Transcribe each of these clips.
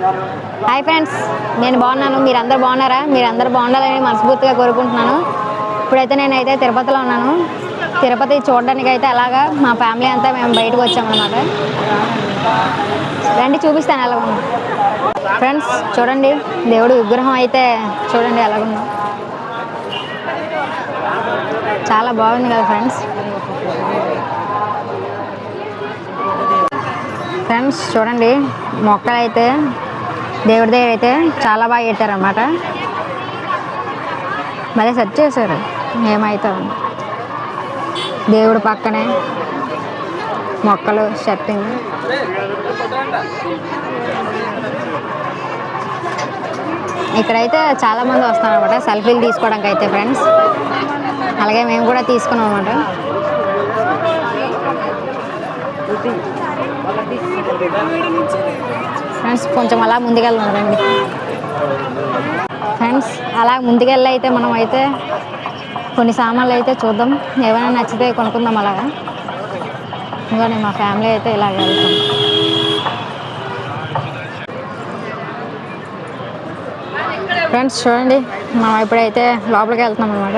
Hi friends, నేను బాగున్నాను. మీరందరూ బాగున్నారా? మీరందరూ బాగుండాలని మనస్ఫూర్తిగా కోరుకుంటున్నాను. ఇప్పుడైతే నేనైతే తిరుపతిలో ఉన్నాను. తిరుపతి చూడడానికి అయితే అలాగా మా ఫ్యామిలీ అంతా మేము బయటకు వచ్చామన్నమాట. రండి చూపిస్తాను ఎలాగుందో. ఫ్రెండ్స్ చూడండి, దేవుడు విగ్రహం అయితే చూడండి ఎలాగుందో. చాలా బాగుంది కదా ఫ్రెండ్స్. ఫ్రెండ్స్ చూడండి, మొక్కలు అయితే దేవుడి దగ్గర అయితే చాలా బాగా పెట్టారన్నమాట. మళ్ళీ సెట్ చేశారు. ఏమవుతాం దేవుడు పక్కనే మొక్కలు సెట్టింగ్. ఇక్కడైతే చాలామంది వస్తారు అనమాట సెల్ఫీలు తీసుకోవడానికి అయితే ఫ్రెండ్స్. అలాగే మేము కూడా తీసుకున్నాం అన్నమాట. ఫ్రెండ్స్ కొంచెం అలా ముందుకెళ్దాం రండి. ఫ్రెండ్స్ అలా ముందుకెళ్ళి అయితే మనం అయితే కొన్ని సామాన్లు అయితే చూద్దాం, ఏమైనా నచ్చితే కొనుక్కుందాం. అలాగా ఇంకోండి మా ఫ్యామిలీ అయితే ఇలాగ వెళ్తాం. ఫ్రెండ్స్ చూడండి, మనం ఇప్పుడైతే లోపలికి వెళ్తున్నాం అన్నమాట.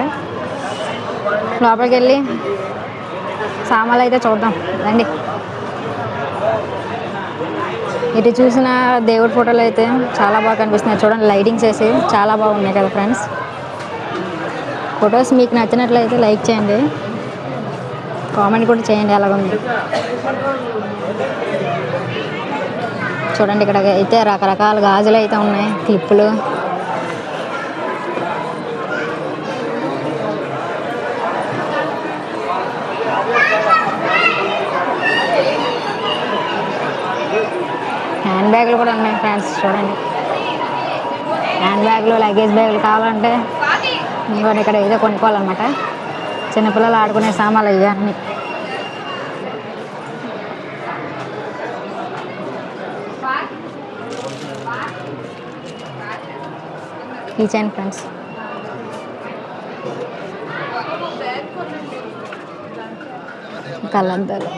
లోపలికి వెళ్ళి సామాన్లు అయితే చూద్దాం రండి. ఇటు చూసిన దేవుడి ఫోటోలు అయితే చాలా బాగా కనిపిస్తున్నాయి. చూడండి లైటింగ్స్ వేసి చాలా బాగున్నాయి కదా ఫ్రెండ్స్. ఫొటోస్ మీకు నచ్చినట్లయితే లైక్ చేయండి, కామెంట్ కూడా చేయండి ఎలాగుంది. చూడండి ఇక్కడ అయితే రకరకాల గాజులు అయితే ఉన్నాయి, క్లిప్పులు. హ్యాండ్ బ్యాగులు కూడా ఉన్నాయి ఫ్రెండ్స్. చూడండి హ్యాండ్ బ్యాగులు, లగేజ్ బ్యాగులు కావాలంటే మీరు ఇక్కడ ఏదో కొనుక్కోవాలన్నమాట. చిన్నపిల్లలు ఆడుకునే సామాన్లు ఇవన్నీ. Kitchen friends. కళ్ళంతారు